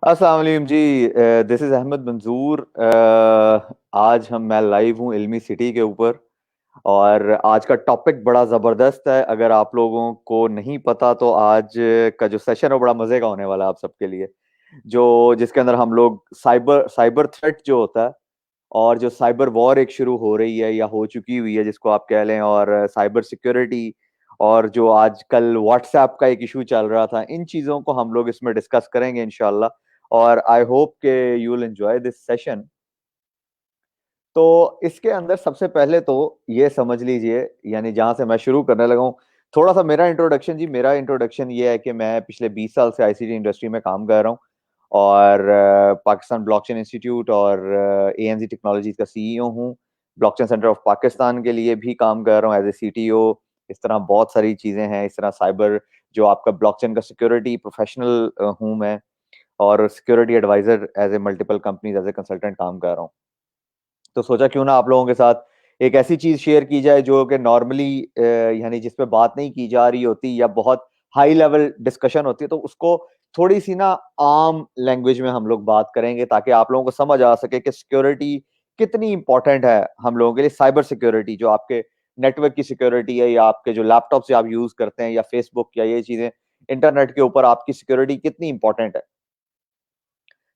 अस्सलाम वालेकुम जी। This is Ahmad मंजूर। आज मैं लाइव हूँ इल्मी सिटी के ऊपर। और आज का टॉपिक बड़ा ज़बरदस्त है। अगर आप लोगों को नहीं पता तो आज का जो सेशन है वो बड़ा मज़े का होने वाला है आप सबके लिए। जो जिसके अंदर हम लोग साइबर साइबर थ्रेट जो होता है, और जो साइबर वॉर एक शुरू हो रही है या हो चुकी हुई है जिसको आप कह लें, और साइबर सिक्योरिटी, और जो आजकल व्हाट्सएप का एक इशू चल रहा था, इन चीज़ों को हम लोग इसमें डिस्कस करेंगे इंशाल्लाह। और आई होप के you will enjoy this session. तो इसके अंदर सबसे पहले तो ये समझ लीजिए, यानी जहां से मैं शुरू करने लगा हूँ, थोड़ा सा मेरा इंट्रोडक्शन जी। मेरा इंट्रोडक्शन ये है कि मैं पिछले 20 साल से आईसीटी इंडस्ट्री में काम कर रहा हूँ, और पाकिस्तान ब्लॉकचेन इंस्टीट्यूट और एएनजी टेक्नोलॉजीज का सीईओ हूँ। ब्लॉकचेन सेंटर ऑफ पाकिस्तान के लिए भी काम कर रहा हूँ एज ए सीटीओ। इस तरह बहुत सारी चीजें हैं। इस तरह साइबर जो आपका ब्लॉकचेन का सिक्योरिटी प्रोफेशनल हूँ मैं, और security adviser as a multiple companies as a consultant काम कर रहा हूँ। तो सोचा क्यों ना आप लोगों के साथ एक ऐसी चीज शेयर की जाए जो कि नॉर्मली यानी जिस पे बात नहीं की जा रही होती, या बहुत हाई लेवल डिस्कशन होती है, तो उसको थोड़ी सी ना आम लैंग्वेज में हम लोग बात करेंगे, ताकि आप लोगों को समझ आ सके कि सिक्योरिटी कितनी इंपॉर्टेंट है हम लोगों के लिए। साइबर सिक्योरिटी जो आपके नेटवर्क की सिक्योरिटी है, या आपके जो लैपटॉप से आप यूज करते हैं, या फेसबुक, या ये चीजें इंटरनेट के ऊपर आपकी सिक्योरिटी कितनी इंपॉर्टेंट है।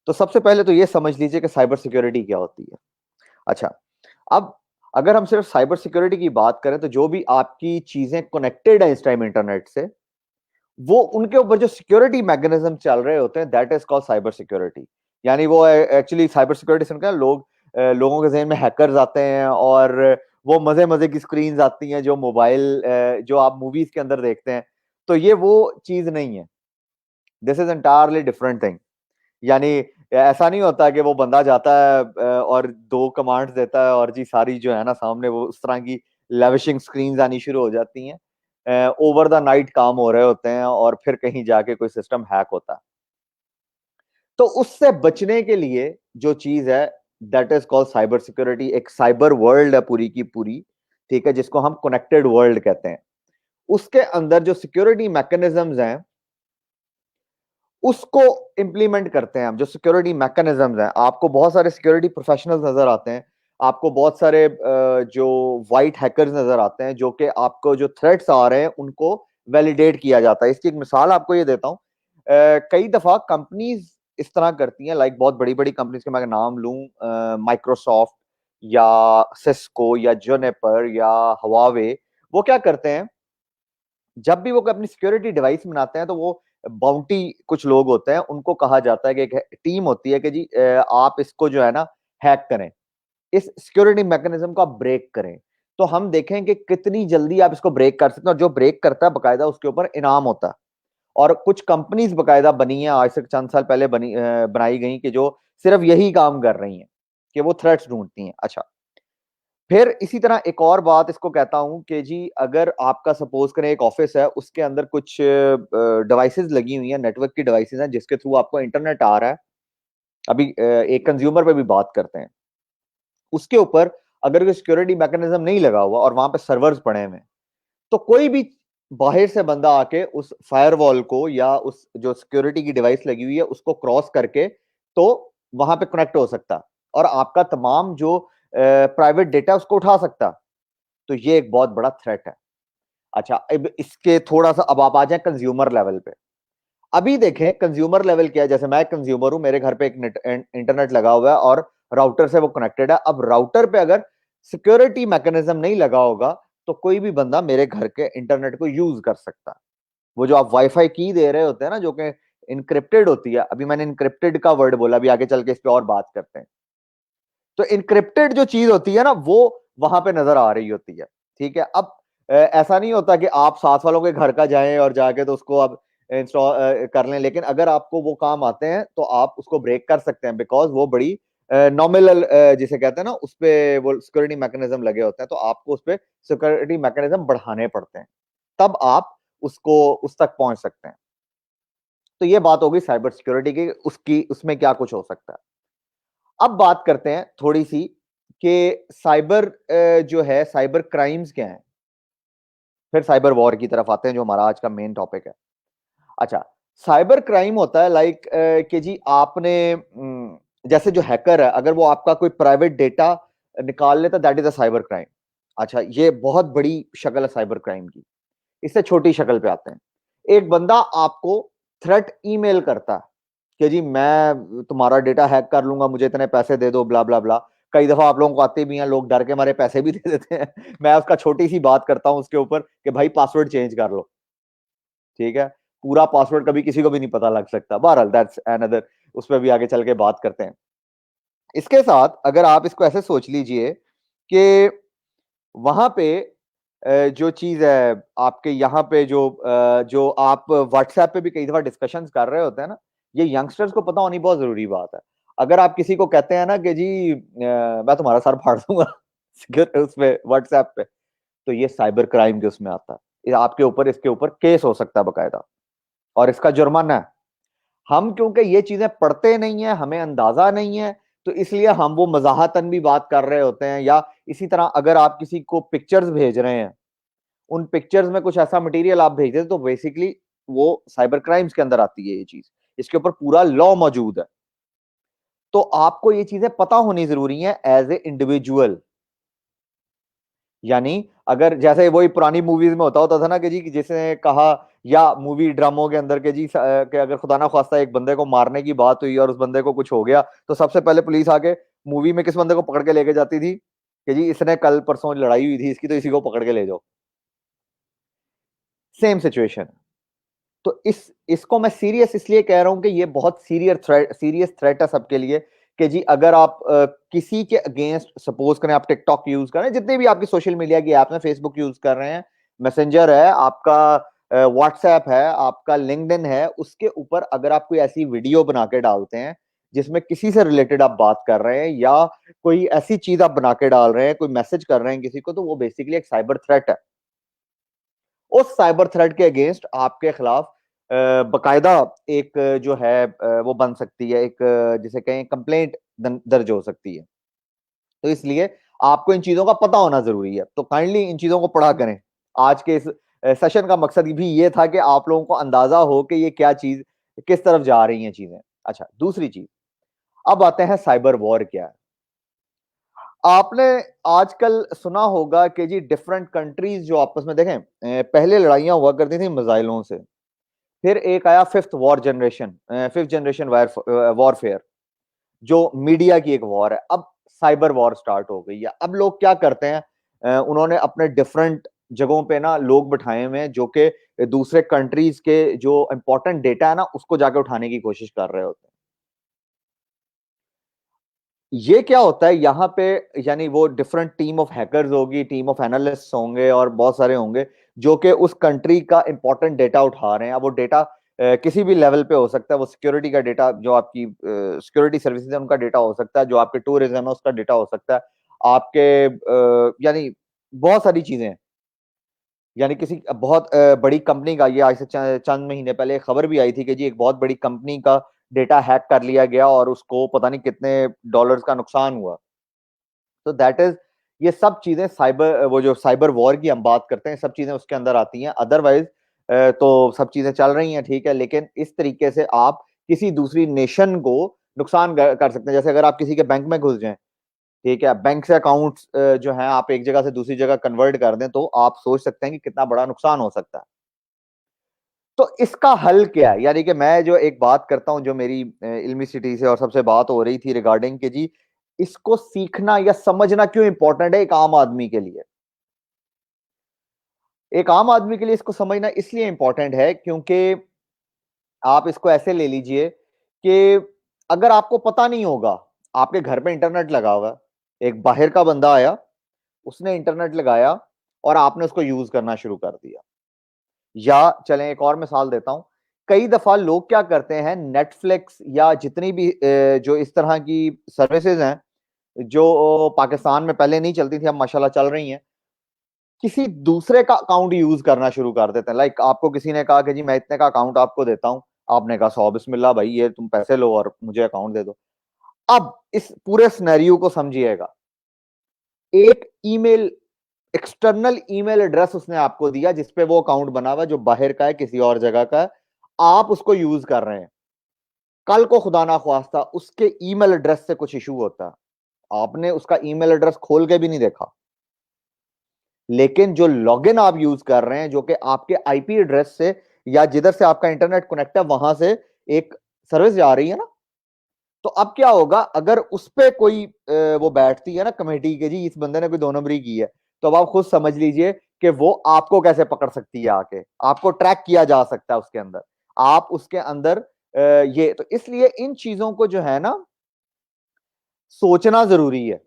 तो सबसे पहले तो ये समझ लीजिए कि साइबर सिक्योरिटी क्या होती है। अच्छा, अब अगर हम सिर्फ साइबर सिक्योरिटी की बात करें, तो जो भी आपकी चीजें कनेक्टेड है इस टाइम इंटरनेट से, वो उनके ऊपर जो सिक्योरिटी मैकेनिज्म चल रहे होते हैं, that is called cyber security. यानी वो एक्चुअली साइबर सिक्योरिटी सुनकर लोगों के जहन में हैकर्स आते हैं, और वो मजे मजे की स्क्रीन आती हैं जो मोबाइल जो आप मूवीज के अंदर देखते हैं। तो ये वो चीज नहीं है। This is entirely different thing. यानी ऐसा नहीं होता कि वो बंदा जाता है और दो कमांड्स देता है, और जी सारी जो है ना सामने वो उस तरह की लेविशिंग स्क्रीन्स आनी शुरू हो जाती हैं। ओवर द नाइट काम हो रहे होते हैं, और फिर कहीं जाके कोई सिस्टम हैक होता है। तो उससे बचने के लिए जो चीज है, that is called cyber security. एक साइबर वर्ल्ड है पूरी की पूरी, ठीक है, जिसको हम कनेक्टेड वर्ल्ड कहते हैं। उसके अंदर जो सिक्योरिटी मैकेनिज्म्स हैं, उसको इंप्लीमेंट करते हैं हम। जो सिक्योरिटी मैकेनिज्म्स हैं, आपको बहुत सारे सिक्योरिटी प्रोफेशनल्स नजर आते हैं, आपको बहुत सारे जो वाइट हैकर्स नजर आते हैं, जो कि आपको जो थ्रेट्स आ रहे हैं उनको वैलिडेट किया जाता है। इसकी एक मिसाल आपको ये देता हूँ। कई दफा कंपनीज इस तरह करती हैं, लाइक बहुत बड़ी बड़ी कंपनीज के मैं नाम लूं, माइक्रोसॉफ्ट या सिस्को या जुनिपर या हवावे। वो क्या करते हैं, जब भी वो अपनी सिक्योरिटी डिवाइस बनाते हैं, तो वो बाउंटी कुछ लोग होते हैं, उनको कहा जाता है कि एक टीम होती है कि जी आप इसको जो है ना हैक करें, इस सिक्योरिटी मैकेनिज्म को आप ब्रेक करें। तो हम देखें कि कितनी जल्दी आप इसको ब्रेक कर सकते हैं, और जो ब्रेक करता है बकायदा उसके ऊपर इनाम होता है। और कुछ कंपनीज बकायदा बनी है, आज से चंद साल पहले बनाई गई, कि जो सिर्फ यही काम कर रही हैं कि वो थ्रेट्स ढूंढती हैं। अच्छा, फिर इसी तरह एक और बात इसको कहता हूं कि जी अगर आपका सपोज करें एक ऑफिस है, उसके अंदर कुछ डिवाइसेस लगी हुई हैं, नेटवर्क की डिवाइसेस हैं, जिसके थ्रू आपको इंटरनेट आ रहा है। अभी एक कंज्यूमर पे भी बात करते हैं। उसके ऊपर अगर कोई सिक्योरिटी मैकेनिज्म नहीं लगा हुआ, और वहां पे सर्वर्स पड़े हुए हैं, तो कोई भी बाहर से बंदा आके उस फायरवॉल को, या उस जो सिक्योरिटी की डिवाइस लगी हुई है उसको क्रॉस करके, तो वहां पे कनेक्ट हो सकता, और आपका तमाम जो प्राइवेट डेटा उसको उठा सकता। तो ये एक बहुत बड़ा थ्रेट है। अच्छा, अब इसके थोड़ा सा अब आप आ जाए कंज्यूमर लेवल पे। अभी देखें कंज्यूमर लेवल क्या है। जैसे मैं कंज्यूमर हूं, मेरे घर पे एक इंटरनेट लगा हुआ है, और राउटर से वो कनेक्टेड है। अब राउटर पे अगर सिक्योरिटी मैकेनिज्म नहीं लगा होगा, तो कोई भी बंदा मेरे घर के इंटरनेट को यूज कर सकता है। वो जो आप वाईफाई की दे रहे होते हैं ना, जो कि इनक्रिप्टेड होती है, अभी मैंने इनक्रिप्टेड का वर्ड बोला, अभी आगे चल के इस पे और बात करते हैं। तो इनक्रिप्टेड जो चीज होती है ना, वो वहां पे नजर आ रही होती है। ठीक है, अब ऐसा नहीं होता कि आप साथ वालों के घर का जाएं और जाके तो उसको आप इंस्टॉल कर लें, लेकिन अगर आपको वो काम आते हैं तो आप उसको ब्रेक कर सकते हैं, बिकॉज वो बड़ी नॉमिनल जिसे कहते हैं ना, उस पे वो सिक्योरिटी मैकेनिज्म लगे होते हैं, तो आपको उस पे सिक्योरिटी मैकेनिज्म बढ़ाने पड़ते हैं, तब आप उसको उस तक पहुंच सकते हैं। तो ये बात होगी साइबर सिक्योरिटी की, उसकी उसमें क्या कुछ हो सकता है। अब बात करते हैं थोड़ी सी कि साइबर जो है, साइबर क्राइम्स क्या है। फिर साइबर वॉर की तरफ आते हैं, जो हमारा आज का मेन टॉपिक है। अच्छा, साइबर क्राइम होता है लाइक कि जी आपने जैसे जो हैकर है, अगर वो आपका कोई प्राइवेट डेटा निकाल लेता, that is a cyber crime. अच्छा, ये बहुत बड़ी शक्ल है साइबर क्राइम की। इससे छोटी शक्ल पे आते हैं। एक बंदा आपको थ्रेट ईमेल करता है कि जी मैं तुम्हारा डेटा हैक कर लूंगा, मुझे इतने पैसे दे दो, ब्ला ब्ला ब्ला। कई दफा आप लोगों को आते भी हैं, लोग डर के मारे पैसे भी दे देते हैं। मैं उसका छोटी सी बात करता हूं उसके ऊपर कि भाई पासवर्ड चेंज कर लो, ठीक है। पूरा पासवर्ड कभी किसी को भी नहीं पता लग सकता। बहरहाल दैट्स अनदर, उस पर भी आगे चल के बात करते हैं। इसके साथ अगर आप इसको ऐसे सोच लीजिए कि वहां पे जो चीज है आपके यहाँ पे जो आप व्हाट्सएप पे भी कई दफा डिस्कशंस कर रहे होते हैं ना, ये यंगस्टर्स को पता होनी बहुत जरूरी बात है। अगर आप किसी को कहते हैं ना कि जी मैं तुम्हारा सर फाड़ दूंगा उसपे व्हाट्सएप पे, तो ये साइबर क्राइम के उसमें आता है। ये आपके ऊपर, इसके ऊपर केस हो सकता है बकायदा, और इसका जुर्माना है। हम क्योंकि ये चीजें पढ़ते नहीं है, हमें अंदाजा नहीं है, तो इसलिए हम वो मजाहतन भी बात कर रहे होते हैं। या इसी तरह अगर आप किसी को पिक्चर्स भेज रहे हैं, उन पिक्चर्स में कुछ ऐसा मटेरियल आप भेज दें, तो बेसिकली वो साइबर क्राइम्स के अंदर आती है ये चीज। इसके ऊपर पूरा लॉ मौजूद है। तो आपको ये चीजें पता होनी जरूरी है एज ए इंडिविजुअल। यानी अगर जैसे वही पुरानी मूवीज में होता होता था ना कि जी जिसने कहा, या मूवी ड्रामों के अंदर के जी कि अगर खुदा ना खास्ता एक बंदे को मारने की बात हुई और उस बंदे को कुछ हो गया, तो सबसे पहले पुलिस आके मूवी में किस बंदे को पकड़ के लेके जाती थी कि जी इसने कल परसों लड़ाई हुई थी इसकी, तो इसी को पकड़ के ले जाओ। Same situation. तो इसको मैं सीरियस इसलिए कह रहा हूं कि ये बहुत सीरियस थ्रेट है सबके लिए। कि जी अगर आप किसी के अगेंस्ट, सपोज करें आप टिकटॉक यूज कर रहे हैं, जितने भी आपकी सोशल मीडिया की ऐप में, फेसबुक यूज कर रहे हैं, मैसेंजर है आपका, व्हाट्सएप है आपका, लिंक्डइन है, उसके ऊपर अगर आप कोई ऐसी वीडियो बना के डालते हैं जिसमें किसी से रिलेटेड आप बात कर रहे हैं, या कोई ऐसी चीज आप बना के डाल रहे हैं, कोई मैसेज कर रहे हैं किसी को, तो वो बेसिकली एक साइबर थ्रेट है। उस साइबर थ्रेट के अगेंस्ट आपके खिलाफ बकायदा एक जो है वो बन सकती है, एक जिसे कहें कंप्लेंट दर्ज हो सकती है। तो इसलिए आपको इन चीजों का पता होना जरूरी है। तो काइंडली इन चीजों को पढ़ा करें। आज के इस सेशन का मकसद भी ये था कि आप लोगों को अंदाजा हो कि ये क्या चीज, किस तरफ जा रही हैं चीजें। अच्छा, दूसरी चीज, अब आते हैं साइबर वॉर क्या है। आपने आजकल सुना होगा कि जी डिफरेंट कंट्रीज जो आपस में देखें, पहले लड़ाइयां हुआ करती थी मिसाइलों से, फिर एक आया फिफ्थ जनरेशन वॉरफेयर, जो मीडिया की एक वॉर है। अब साइबर वॉर स्टार्ट हो गई है। अब लोग क्या करते हैं, उन्होंने अपने डिफरेंट जगहों पे ना लोग बिठाए हुए हैं जो कि दूसरे कंट्रीज के जो इंपॉर्टेंट डेटा है ना उसको जाके उठाने की कोशिश कर रहे होते हैं। ये क्या होता है यहाँ पे, यानी वो डिफरेंट टीम ऑफ हैकर्स होगी, टीम ऑफ एनालिस्ट होंगे और बहुत सारे होंगे जो कि उस कंट्री का इंपॉर्टेंट डेटा उठा रहे हैं। अब वो डेटा किसी भी लेवल पे हो सकता है। वो सिक्योरिटी का डेटा, जो आपकी सिक्योरिटी सर्विसेज है उनका डेटा हो सकता है, जो आपके टूरिज्म है उसका डेटा हो सकता है, आपके यानी बहुत सारी चीजें हैं। यानी किसी बहुत बड़ी कंपनी का, ये आज से चंद महीने पहले खबर भी आई थी कि जी एक बहुत बड़ी कंपनी का डेटा हैक कर लिया गया और उसको पता नहीं कितने डॉलर्स का नुकसान हुआ। तो दैट इज, ये सब चीजें साइबर, वो जो साइबर वॉर की हम बात करते हैं, सब चीजें उसके अंदर आती हैं। अदरवाइज तो सब चीजें चल रही हैं, ठीक है, लेकिन इस तरीके से आप किसी दूसरी नेशन को नुकसान कर सकते हैं। जैसे अगर आप किसी के बैंक में घुस जाएं, ठीक है, बैंक से अकाउंट्स जो है आप एक जगह से दूसरी जगह कन्वर्ट कर दें, तो आप सोच सकते हैं कि कितना बड़ा नुकसान हो सकता है। तो इसका हल क्या है? यानी कि मैं जो एक बात करता हूं, जो मेरी इल्मी सिटी से और सबसे बात हो रही थी रिगार्डिंग के जी इसको सीखना या समझना क्यों इंपॉर्टेंट है एक आम आदमी के लिए। एक आम आदमी के लिए इसको समझना इसलिए इंपॉर्टेंट है क्योंकि आप इसको ऐसे ले लीजिए कि अगर आपको पता नहीं होगा, आपके घर पे इंटरनेट लगा हुआ, एक बाहर का बंदा आया, उसने इंटरनेट लगाया और आपने उसको यूज करना शुरू कर दिया। या चलें एक और मिसाल देता हूं, कई दफा लोग क्या करते हैं, नेटफ्लिक्स या जितनी भी जो इस तरह की सर्विसेज हैं जो पाकिस्तान में पहले नहीं चलती थी, अब माशाल्लाह चल रही हैं, किसी दूसरे का अकाउंट यूज करना शुरू कर देते हैं। लाइक आपको किसी ने कहा कि जी मैं इतने का अकाउंट आपको देता हूं, आपने कहा 100 बिस्मिल्लाह भाई, ये तुम पैसे लो और मुझे अकाउंट दे दो। अब इस पूरे सिनेरियो को समझिएगा। एक ईमेल, एक्सटर्नल ईमेल एड्रेस उसने आपको दिया जिसपे वो अकाउंट बना हुआ, जो बाहर का है, किसी और जगह का है। आप उसको यूज कर रहे हैं, कल को खुदा ना ख्वास्ता उसके ईमेल एड्रेस से कुछ इशू होता है, आपने उसका ईमेल एड्रेस खोल के भी नहीं देखा, लेकिन जो लॉगिन आप यूज कर रहे हैं जो कि आपके आईपी एड्रेस से या जिधर से आपका इंटरनेट कनेक्ट है वहां से एक सर्विस जा रही है ना, तो अब क्या होगा अगर उस पे कोई वो बैठती है ना कमेटी के, जी इस बंदे ने कोई 2 नंबरी की है, तो अब आप खुद समझ लीजिए कि वो आपको कैसे पकड़ सकती है, आके आपको ट्रैक किया जा सकता है उसके अंदर, आप उसके अंदर ये तो इसलिए इन चीजों को जो है ना सोचना जरूरी है,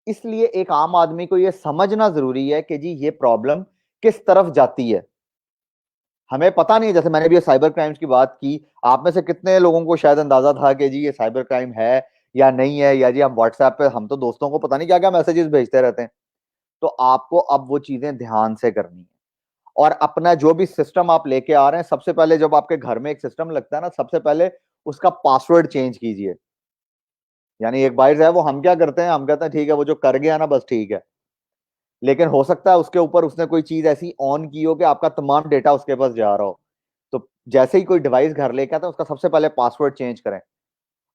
इसलिए एक आम आदमी को यह समझना जरूरी है कि जी ये प्रॉब्लम किस तरफ जाती है। हमें पता नहीं, जैसे मैंने भी ये साइबर क्राइम्स की बात की, आप में से कितने लोगों को शायद अंदाजा था कि जी ये साइबर क्राइम है या नहीं है, या जी हम व्हाट्सएप पे हम तो दोस्तों को पता नहीं क्या क्या मैसेजेस भेजते रहते हैं। तो आपको अब वो चीजें ध्यान से करनी है, और अपना जो भी सिस्टम आप लेके आ रहे हैं, सबसे पहले जब आपके घर में एक सिस्टम लगता है ना, सबसे पहले उसका पासवर्ड चेंज कीजिए। यानी एक बाइट है वो, हम क्या करते हैं, हम कहते हैं ठीक है वो जो कर गया ना बस ठीक है, लेकिन हो सकता है उसके ऊपर उसने कोई चीज ऐसी ऑन की हो कि आपका तमाम डेटा उसके पास जा रहा हो। तो जैसे ही कोई डिवाइस घर लेके आता है उसका सबसे पहले पासवर्ड चेंज करें,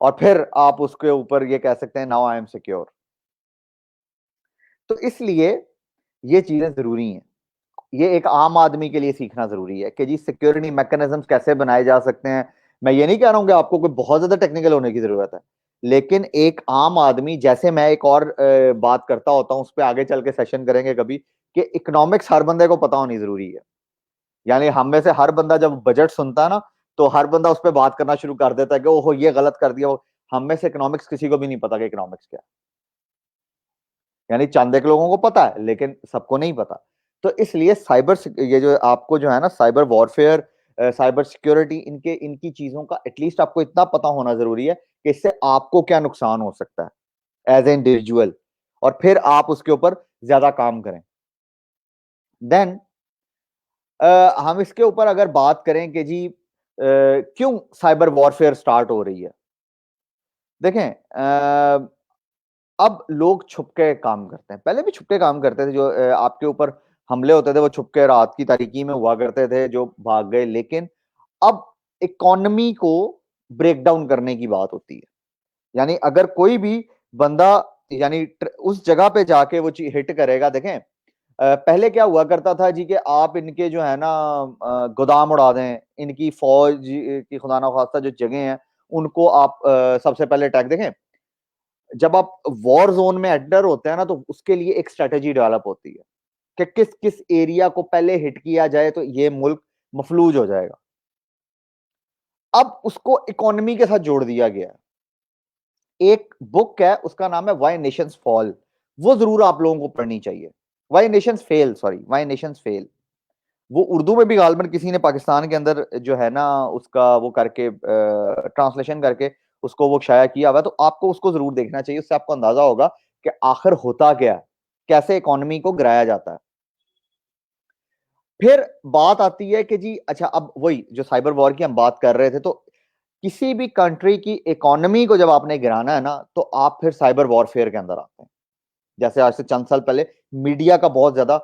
और फिर आप उसके ऊपर ये कह सकते हैं नाउ आई एम सिक्योर। तो इसलिए ये चीजें जरूरी हैं, ये एक आम आदमी के लिए सीखना जरूरी है कि जी सिक्योरिटी मैकेनिज्म्स कैसे बनाए जा सकते हैं। मैं ये नहीं कह रहा हूं कि आपको कोई बहुत ज्यादा टेक्निकल होने की जरूरत है, लेकिन एक आम आदमी, जैसे मैं एक और बात करता होता हूं, उस पर आगे चल के सेशन करेंगे कभी, कि इकोनॉमिक्स हर बंदे को पता होनी जरूरी है। यानी हम में से हर बंदा जब बजट सुनता है ना, तो हर बंदा उस पर बात करना शुरू कर देता है कि ओहो ये गलत कर दिया। हम में से इकोनॉमिक्स किसी को भी नहीं पता कि इकोनॉमिक्स क्या है। यानी चंद एक लोगों को पता है लेकिन सबको नहीं पता। तो इसलिए ये जो आपको जो है ना साइबर वॉरफेयर, साइबर सिक्योरिटी, इनके इनकी चीजों का एटलीस्ट आपको इतना पता होना जरूरी है कि इससे आपको क्या नुकसान हो सकता है एज ए इंडिविजुअल, और फिर आप उसके ऊपर ज्यादा काम करें। देन हम इसके ऊपर अगर बात करें कि जी क्यों साइबर वॉरफेयर स्टार्ट हो रही है, देखें अब लोग छुप के काम करते हैं, पहले भी छुप के काम करते थे, जो आपके ऊपर हमले होते थे वो छुप के रात की तारीकी में हुआ करते थे जो भाग गए, लेकिन अब इकोनॉमी को ब्रेक डाउन करने की बात होती है। यानी अगर कोई भी बंदा यानी उस जगह पे जाके वो चीज हिट करेगा, देखें पहले क्या हुआ करता था जी कि आप इनके जो है ना गोदाम उड़ा दें, इनकी फौज की खुदा ना खास्ता जो जगह हैं उनको आप सबसे पहले अटैक, देखें जब आप वॉर जोन में एंटर होते हैं ना तो उसके लिए एक स्ट्रेटेजी डेवलप होती है कि किस किस एरिया को पहले हिट किया जाए तो ये मुल्क मफलूज हो जाएगा। अब उसको इकोनॉमी के साथ जोड़ दिया गया है। एक बुक है उसका नाम है व्हाई नेशंस फॉल, वो जरूर आप लोगों को पढ़नी चाहिए। Why Nations fail, sorry why Nations fail, वो उर्दू में भी गालबन किसी ने पाकिस्तान के अंदर जो है ना उसका वो करके ट्रांसलेशन करके उसको वो शाया किया हुआ है, तो आपको उसको जरूर देखना चाहिए, उससे आपको अंदाजा होगा कि आखिर होता क्या है, कैसे इकोनॉमी को गिराया जाता है। फिर बात आती है कि जी अच्छा अब वही जो साइबर वॉर की हम बात कर रहे थे, तो किसी भी कंट्री की इकोनॉमी को जब आपने गिराना है ना तो आप फिर साइबर वॉरफेयर के अंदर आते हैं। जैसे आज से चंद साल पहले मीडिया का बहुत ज्यादा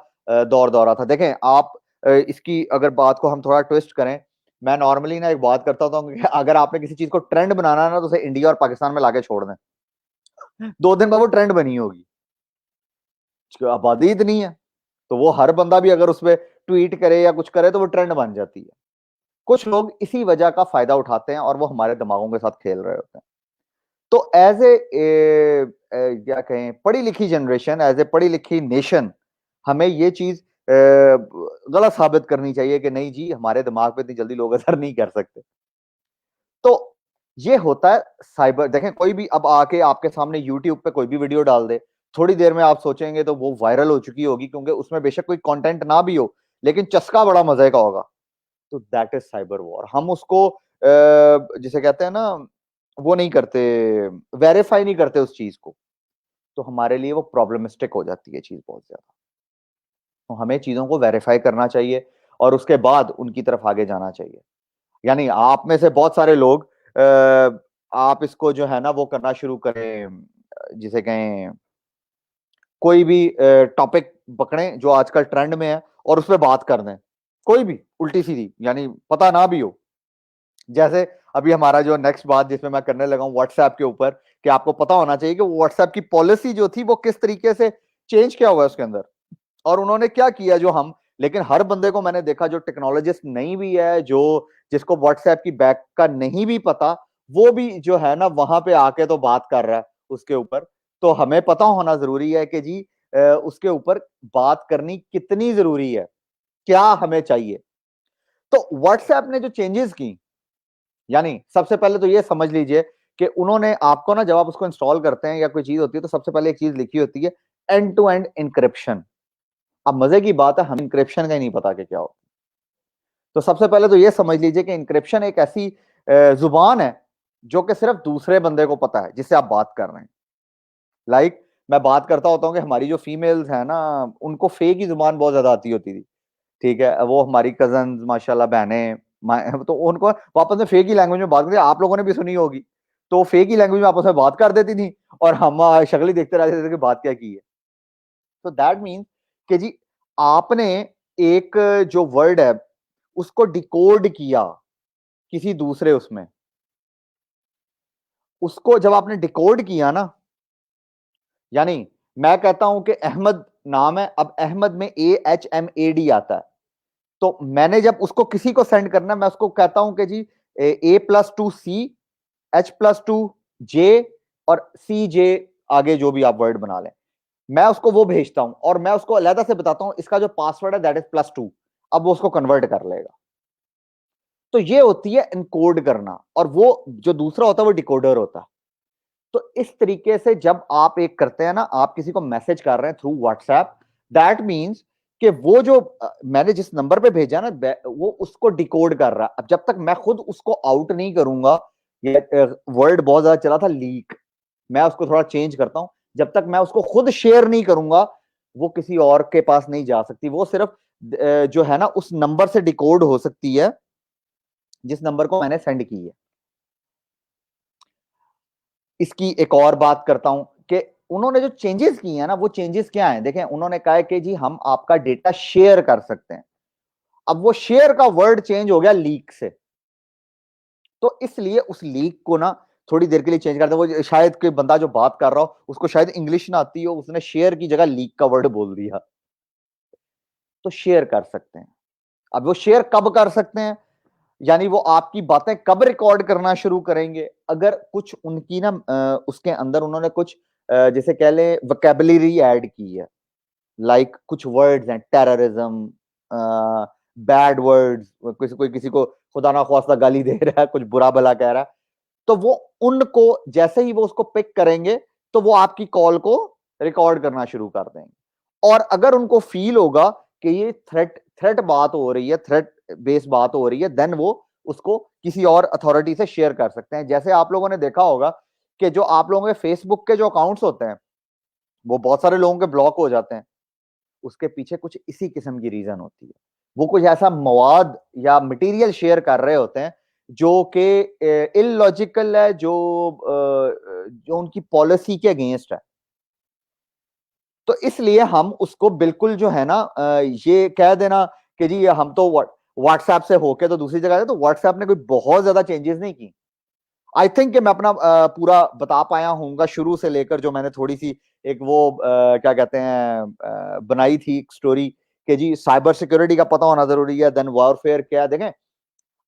दौरा था, देखें आप इसकी अगर बात को हम थोड़ा ट्विस्ट करें, मैं नॉर्मली ना एक बात करता हूँ कि अगर आपने किसी चीज को ट्रेंड बनाना है ना तो उसे इंडिया और पाकिस्तान में लाके छोड़ दें, 2 दिन बाद वो ट्रेंड बनी होगी, आबादी इतनी है, तो वो हर बंदा भी अगर उसमें ट्वीट करे या कुछ करे तो वो ट्रेंड बन जाती है। कुछ लोग इसी वजह का फायदा उठाते हैं और वो हमारे दिमागों के साथ खेल रहे होते हैं। तो एज ए क्या कहें पढ़ी लिखी जनरेशन, एज ए पढ़ी लिखी नेशन, हमें ये चीज गलत साबित करनी चाहिए कि नहीं जी हमारे दिमाग पे इतनी जल्दी लोग असर नहीं कर सकते। तो ये होता है साइबर, देखें कोई भी अब आके आपके सामने यूट्यूब पे कोई भी वीडियो डाल दे, थोड़ी देर में आप सोचेंगे तो वो वायरल हो चुकी होगी, क्योंकि उसमें बेशक कोई कंटेंट ना भी हो लेकिन चस्का बड़ा मजे का होगा। तो दैट इज साइबर वॉर। हम उसको जिसे कहते हैं ना वो नहीं करते, वेरीफाई नहीं करते उस चीज को, तो हमारे लिए वो प्रॉब्लमिस्टिक हो जाती है चीज बहुत ज्यादा। तो हमें चीजों को वेरीफाई करना चाहिए और उसके बाद उनकी तरफ आगे जाना चाहिए। यानी आप में से बहुत सारे लोग आप इसको जो है ना वो करना शुरू करें, जिसे कहें कोई भी टॉपिक पकड़ें जो आजकल ट्रेंड में है और उस पर बात कर दें, कोई भी उल्टी सीधी, यानी पता ना भी हो, जैसे अभी हमारा जो नेक्स्ट बात जिसमें मैं करने लगा हूं व्हाट्सएप के ऊपर, कि आपको पता होना चाहिए कि व्हाट्सएप की पॉलिसी जो थी वो किस तरीके से चेंज किया हुआ है उसके अंदर, और उन्होंने क्या किया जो हम, लेकिन हर बंदे को मैंने देखा जो टेक्नोलॉजिस्ट नहीं भी है, जो जिसको व्हाट्सएप की बैक का नहीं भी पता, वो भी जो है ना वहां पे आके तो बात कर रहा है उसके ऊपर। तो हमें पता होना जरूरी है कि जी उसके ऊपर बात करनी कितनी जरूरी है, क्या हमें चाहिए। तो व्हाट्सएप ने जो चेंजेस की, यानी सबसे पहले तो ये समझ लीजिए कि उन्होंने आपको ना, जब आप उसको इंस्टॉल करते हैं या कोई चीज होती है, तो सबसे पहले एक चीज लिखी होती है, एंड टू एंड इंक्रिप्शन। अब मजे की बात है, हम इंक्रिप्शन का ही नहीं पता कि क्या हो। तो सबसे पहले तो ये समझ लीजिए कि इंक्रिप्शन एक ऐसी जुबान है जो कि सिर्फ दूसरे बंदे को पता है जिससे आप बात कर रहे हैं। लाइक मैं बात करता होता हूँ कि हमारी जो फीमेल्स है ना, उनको फे की जुबान बहुत ज्यादा आती होती थी, ठीक है, वो हमारी कजन माशाल्लाह बहनें, तो उनको वापस में फे की लैंग्वेज में बात करती, आप लोगों ने भी सुनी होगी। तो फे की लैंग्वेज में आपस में बात कर देती थी, और हम शक्ल ही देखते रहते थे कि बात क्या की है। तो दैट मीन्स कि जी आपने एक जो वर्ड है उसको डिकोड किया किसी दूसरे उसमें, उसको जब आपने डिकोड किया ना, यानी मैं कहता हूं कि अहमद नाम है, अब अहमद में AHMAD आता है, तो मैंने जब उसको किसी को सेंड करना, मैं उसको कहता हूं कि जी A+2C H+2J और CJ, आगे जो भी आप वर्ड बना लें, मैं उसको वो भेजता हूं, और मैं उसको अलहदा से बताता हूं इसका जो पासवर्ड है दैट इज +2। अब वो उसको कन्वर्ट कर लेगा। तो ये होती है इनकोड करना, और वो जो दूसरा होता है वो डिकोडर होता है। तो इस तरीके से जब आप एक करते हैं ना, आप किसी को मैसेज कर रहे हैं थ्रू व्हाट्सएप, दैट मीन्स कि वो जो मैंने जिस नंबर पे भेजा ना, वो उसको डिकोड कर रहा है। अब जब तक मैं खुद उसको आउट नहीं करूंगा, ये वर्ड बहुत ज्यादा चला था लीक, मैं उसको थोड़ा चेंज करता हूं, जब तक मैं उसको खुद शेयर नहीं करूंगा वो किसी और के पास नहीं जा सकती, वो सिर्फ जो है ना उस नंबर से डिकोड हो सकती है जिस नंबर को मैंने सेंड की है। इसकी एक और बात करता हूं कि उन्होंने जो चेंजेस किए हैं ना, वो चेंजेस क्या है, देखें उन्होंने कहा है कि जी हम आपका डेटा शेयर कर सकते हैं। अब वो शेयर का वर्ड चेंज हो गया लीक से, तो इसलिए उस लीक को ना थोड़ी देर के लिए चेंज करते हैं। वो शायद कोई बंदा जो बात कर रहा हो उसको शायद इंग्लिश ना आती हो, उसने शेयर की जगह लीक का वर्ड बोल दिया, तो शेयर कर सकते हैं। अब वो शेयर कब कर सकते हैं, यानी वो आपकी बातें कब रिकॉर्ड करना शुरू करेंगे, अगर कुछ उनकी ना उसके अंदर उन्होंने कुछ जैसे कह ले वोकैबुलरी ऐड की है, लाइक कुछ वर्ड्स हैं, टेररिज्म, बैड वर्ड्स, कोई किसी को खुदा ना ख्वास्ता गाली दे रहा है, कुछ बुरा भला कह रहा है, तो वो उनको जैसे ही वो उसको पिक करेंगे तो वो आपकी कॉल को रिकॉर्ड करना शुरू कर देंगे। और अगर उनको फील होगा कि ये थ्रेट थ्रेट बात हो रही है, थ्रेट बेस्ड बात हो रही है, देन वो उसको किसी और अथॉरिटी से शेयर कर सकते हैं। जैसे आप लोगों ने देखा होगा कि जो आप लोगों के फेसबुक के जो अकाउंट्स होते हैं वो बहुत सारे लोगों के ब्लॉक हो जाते हैं, उसके पीछे कुछ इसी किस्म की रीजन होती है। वो कुछ ऐसा मवाद या मटेरियल शेयर कर रहे होते हैं जो कि इलॉजिकल है, जो उनकी पॉलिसी के अगेंस्ट है। तो इसलिए हम उसको बिल्कुल जो है ना ये कह देना कि जी हम तो व्हाट्सएप से होके तो दूसरी जगह है, तो व्हाट्सएप ने कोई बहुत ज्यादा चेंजेस नहीं की। आई थिंक कि मैं अपना पूरा बता पाया हूँगा शुरू से लेकर, जो मैंने थोड़ी सी एक वो क्या कहते हैं बनाई थी एक स्टोरी कि जी साइबर सिक्योरिटी का पता होना जरूरी है, देन वॉरफेयर क्या है। देखें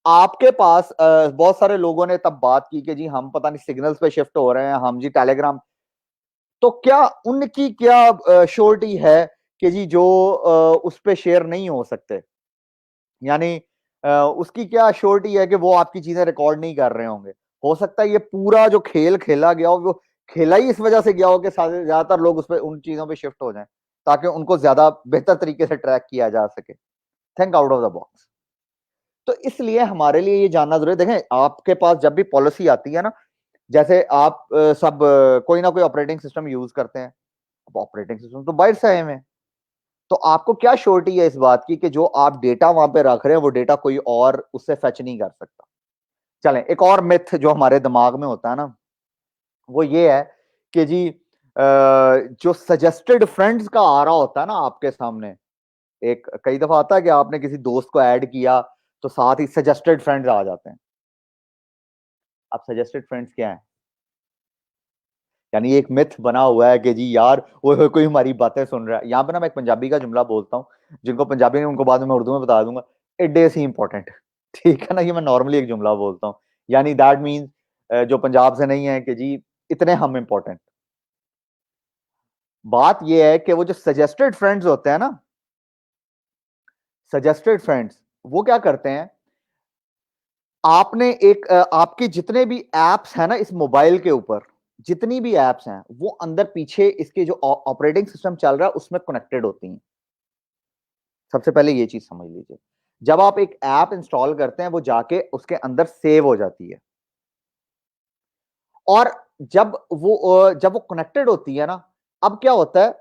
आपके पास बहुत सारे लोगों ने तब बात की कि जी हम पता नहीं सिग्नल्स पे शिफ्ट हो रहे हैं, हम जी टेलीग्राम, तो क्या उनकी क्या श्योरिटी है कि जी जो उस पे शेयर नहीं हो सकते, यानी उसकी क्या श्योरिटी है कि वो आपकी चीजें रिकॉर्ड नहीं कर रहे होंगे। हो सकता है ये पूरा जो खेल खेला गया हो वो खेला ही इस वजह से गया हो कि ज्यादातर लोग उस पे उन चीजों पे शिफ्ट हो जाएं ताकि उनको ज्यादा बेहतर तरीके से ट्रैक किया जा सके। Think out of the box. तो इसलिए हमारे लिए ये जानना जरूरी है। देखें आपके पास जब भी पॉलिसी आती है ना, जैसे आप सब कोई ना कोई ऑपरेटिंग सिस्टम यूज करते हैं, अब ऑपरेटिंग सिस्टम तो बाहर से आए हुए हैं, तो आपको क्या श्योरिटी है इस बात की कि जो आप डेटा वहां पे रख रहे हैं वो डेटा कोई और उससे फेच नहीं कर सकता। चलें एक और मिथ जो हमारे दिमाग में होता है ना, वो ये है कि जी जो सजेस्टेड फ्रेंड्स का आ रहा होता है ना आपके सामने, एक कई दफा आता है कि आपने किसी दोस्त को ऐड किया तो साथ ही सजेस्टेड फ्रेंड्स आ जाते हैं। अब सजेस्टेड फ्रेंड्स क्या है? यानी एक मिथ बना हुआ है कि जी यार वो कोई हमारी बातें सुन रहा है। यहाँ पे ना मैं एक पंजाबी का जुमला बोलता हूँ, जिनको पंजाबी नहीं उनको बाद में मैं उर्दू में बता दूंगा। It is he important. ठीक है ना, ये मैं नॉर्मली एक जुमला बोलता हूँ। यानी दैट मीन्स, जो पंजाब से नहीं है, कि जी इतने हम इंपॉर्टेंट। बात ये है कि वो जो सजेस्टेड फ्रेंड्स होते हैं ना, सजेस्टेड फ्रेंड्स वो क्या करते हैं, आपने एक आपके जितने भी एप्स हैं ना इस मोबाइल के ऊपर, जितनी भी एप्स हैं वो अंदर पीछे इसके जो ऑपरेटिंग सिस्टम चल रहा है उसमें कनेक्टेड होती हैं। सबसे पहले ये चीज समझ लीजिए। जब आप एक ऐप इंस्टॉल करते हैं वो जाके उसके अंदर सेव हो जाती है, और जब वो कनेक्टेड होती है ना, अब क्या होता है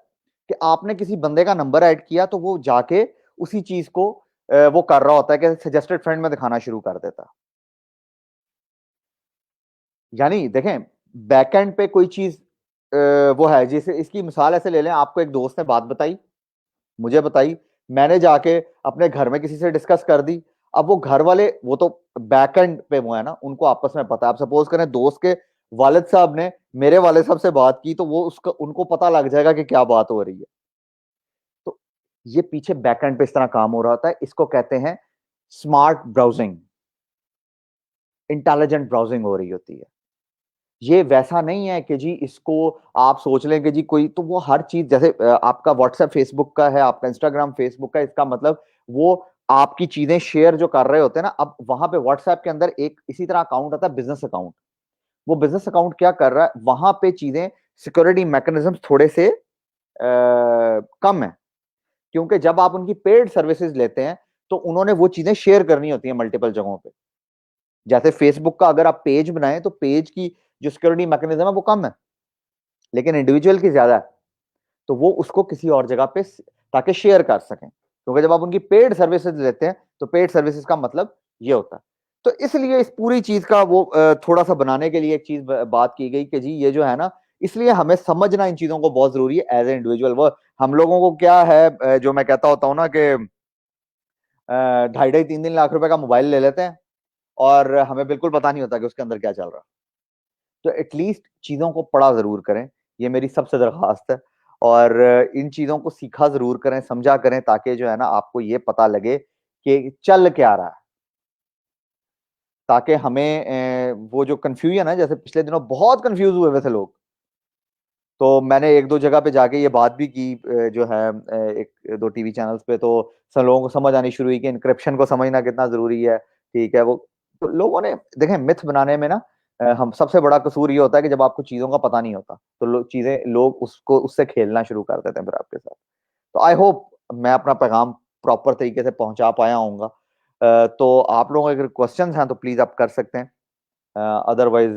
कि आपने किसी बंदे का नंबर ऐड किया तो वो जाके उसी चीज को वो कर रहा होता है कि सजेस्टेड फ्रेंड में दिखाना शुरू कर देता है। यानी देखें, बैकएंड पे कोई चीज वो है, जैसे इसकी मिसाल ऐसे ले लें, आपको एक दोस्त ने बात बताई, मुझे बताई, मैंने जाके अपने घर में किसी से डिस्कस कर दी। अब वो घर वाले, वो तो बैकएंड पे वो है ना, उनको आपस में पता है। आप सपोज करें दोस्त के वालिद साहब ने मेरे वालिद साहब से बात की, तो वो उसका उनको पता लग जाएगा कि क्या बात हो रही है। तो ये पीछे बैकएंड पे इस तरह काम हो रहा होता है। इसको कहते हैं स्मार्ट ब्राउजिंग, इंटेलिजेंट ब्राउजिंग हो रही होती है। ये वैसा नहीं है कि जी इसको आप सोच लें कि जी कोई, तो वो हर चीज जैसे आपका व्हाट्सएप फेसबुक का है, आपका इंस्टाग्राम फेसबुक का है, इसका मतलब वो आपकी चीजें शेयर जो कर रहे होते हैं ना, अब वहां पे व्हाट्सएप के अंदर एक इसी तरह अकाउंट आता है, बिजनेस अकाउंट। वो बिजनेस अकाउंट क्या कर रहा है, वहां पे चीजें, सिक्योरिटी मैकेनिज्म थोड़े से कम है, क्योंकि जब आप उनकी पेड सर्विसेज लेते हैं तो उन्होंने वो चीजें शेयर करनी होती है मल्टीपल जगहों पे। जैसे फेसबुक का अगर आप पेज बनाएं तो पेज की जो सिक्योरिटी मैकेनिज्म है वो कम है, लेकिन इंडिविजुअल की ज्यादा है। तो वो उसको किसी और जगह पे ताकि शेयर कर सकें, क्योंकि जब आप उनकी पेड सर्विसेज लेते हैं तो पेड सर्विसेज का मतलब ये होता है। तो इसलिए इस पूरी चीज का वो थोड़ा सा बनाने के लिए एक चीज बात की गई कि जी ये जो है ना, इसलिए हमें समझना इन चीजों को बहुत जरूरी है एज ए इंडिविजुअल। वो हम लोगों को क्या है, जो मैं कहता होता हूँ ना कि 2.5-3 लाख रुपए का मोबाइल ले लेते हैं और हमें बिल्कुल पता नहीं होता कि उसके अंदर क्या चल रहा है। तो एटलीस्ट चीजों को पढ़ा जरूर करें, ये मेरी सबसे दरखास्त है। और इन चीजों को सीखा जरूर करें, समझा करें, ताकि जो है ना आपको ये पता लगे कि चल क्या रहा है, ताकि हमें वो जो कंफ्यूजन है, जैसे पिछले दिनों बहुत कंफ्यूज हुए हुए थे लोग, तो मैंने एक दो जगह पे जाके ये बात भी की, जो है एक दो टीवी चैनल्स पे, तो सब लोगों को समझ आनी शुरू हुई कि इनक्रिप्शन को समझना कितना जरूरी है। ठीक है, वो तो लोगों ने देखें मिथ बनाने में ना, हम सबसे बड़ा कसूर ये होता है कि जब आपको चीजों का पता नहीं होता तो लोग उसको उससे खेलना शुरू कर देते हैं फिर आपके साथ। तो आई होप मैं अपना पैगाम प्रॉपर तरीके से पहुंचा पाया हूँगा। तो आप लोगों के अगर क्वेश्चंस हैं तो प्लीज आप कर सकते हैं, अदरवाइज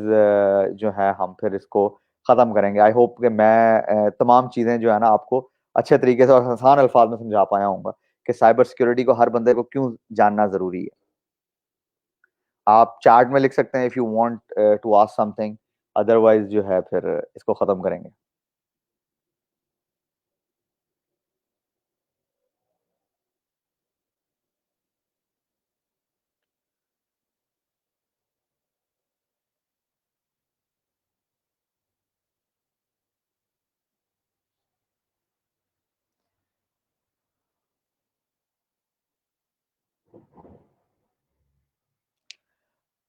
जो है हम फिर इसको खत्म करेंगे। आई होप कि मैं तमाम चीजें जो है ना आपको अच्छे तरीके से और आसान अल्फाज में समझा पाया हूँ कि साइबर सिक्योरिटी को हर बंदे को क्यों जानना जरूरी है। आप चैट में लिख सकते हैं if you want to ask something, otherwise जो है फिर इसको खत्म करेंगे।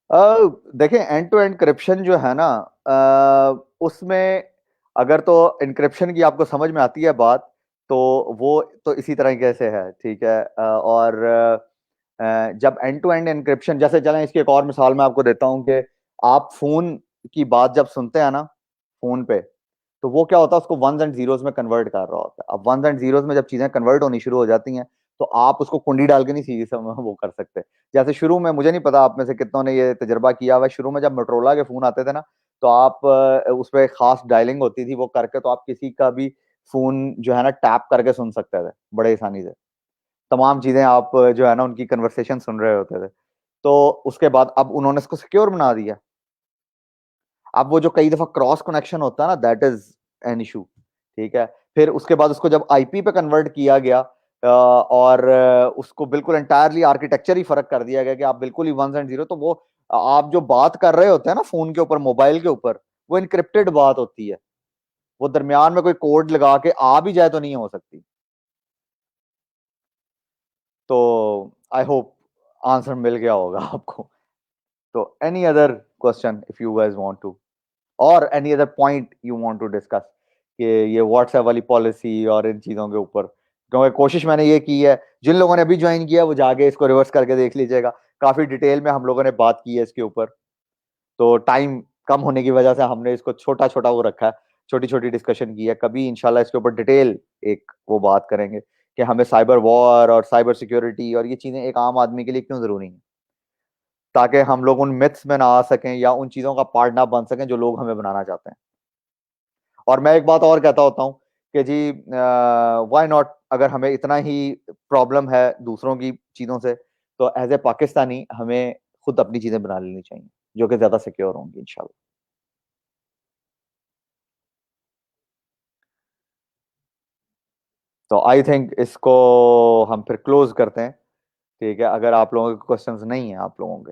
देखें, एंड टू एंड क्रिप्शन जो है ना, उसमें अगर तो इनक्रिप्शन की आपको समझ में आती है बात, तो वो तो इसी तरह से है। ठीक है, और जब एंड टू एंड इनक्रिप्शन, जैसे चलें इसकी एक और मिसाल मैं आपको देता हूँ कि आप फोन की बात जब सुनते हैं ना फोन पे, तो वो क्या होता है, उसको वंस एंड जीरोस में कन्वर्ट कर रहा होता है। अब वंस एंड जीरोस में जब चीजें कन्वर्ट होनी शुरू हो जाती हैं, तो आप उसको कुंडी डाल के नहीं सीधी समय वो कर सकते। जैसे शुरू में, मुझे नहीं पता आप में से कितनों ने ये तजर्बा किया हुआ है, शुरू में जब मोटरोला के फोन आते थे ना, तो आप उस पर खास डायलिंग होती थी, वो करके तो आप किसी का भी फोन जो है ना टैप करके सुन सकते थे बड़े आसानी से। तमाम चीजें आप जो है ना उनकी कन्वर्सेशन सुन रहे होते थे। तो उसके बाद अब उन्होंने इसको सिक्योर बना दिया। अब वो जो कई दफा क्रॉस कनेक्शन होता है ना, दैट इज एन इशू। ठीक है, फिर उसके बाद उसको जब आईपी पे कन्वर्ट किया गया, और उसको बिल्कुल एंटायरली आर्किटेक्चर ही फर्क कर दिया गया कि आप बिल्कुल ही वन एंड जीरो, तो वो आप जो बात कर रहे होते हैं ना फोन के ऊपर, मोबाइल के ऊपर, वो इनक्रिप्टेड बात होती है। वो दरमियान में कोई कोड लगा के आ भी जाए तो नहीं हो सकती। तो आई होप आंसर मिल गया होगा आपको। तो any other question if you guys want to, और any other point you want to discuss, कि ये व्हाट्सएप वाली पॉलिसी और इन चीजों के ऊपर, क्योंकि कोशिश मैंने ये की है, जिन लोगों ने अभी ज्वाइन किया वो जाके इसको रिवर्स करके देख लीजिएगा, काफी डिटेल में हम लोगों ने बात की है इसके ऊपर। तो टाइम कम होने की वजह से हमने इसको छोटा छोटा वो रखा है, छोटी छोटी डिस्कशन की है। कभी इंशाल्लाह इसके ऊपर डिटेल एक वो बात करेंगे कि हमें साइबर वॉर और साइबर सिक्योरिटी और ये चीजें एक आम आदमी के लिए क्यों जरूरी है, ताकि हम लोग उन मिथ्स में ना आ सकें या उन चीजों का पार्ट ना बन सकें जो लोग हमें बनाना चाहते हैं। और मैं एक बात और कहता होता हूँ कि जी, व्हाई नॉट, अगर हमें इतना ही प्रॉब्लम है दूसरों की चीजों से, तो एज ए पाकिस्तानी हमें खुद अपनी चीजें बना लेनी चाहिए जो कि ज्यादा सिक्योर होंगी इंशाल्लाह। तो आई थिंक इसको हम फिर क्लोज करते हैं। ठीक है, अगर आप लोगों के क्वेश्चंस नहीं है आप लोगों के,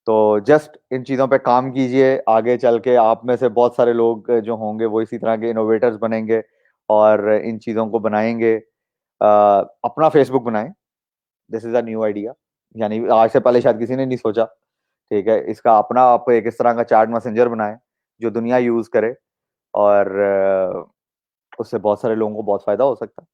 तो जस्ट इन चीज़ों पे काम कीजिए। आगे चल के आप में से बहुत सारे लोग जो होंगे वो इसी तरह के इनोवेटर्स बनेंगे और इन चीज़ों को बनाएंगे। अपना फेसबुक बनाएं, this is a new idea, यानी आज से पहले शायद किसी ने नहीं सोचा। ठीक है, इसका अपना आप एक इस तरह का चैट मैसेंजर बनाएं जो दुनिया यूज़ करे, और उससे बहुत सारे लोगों को बहुत फायदा हो सकता है।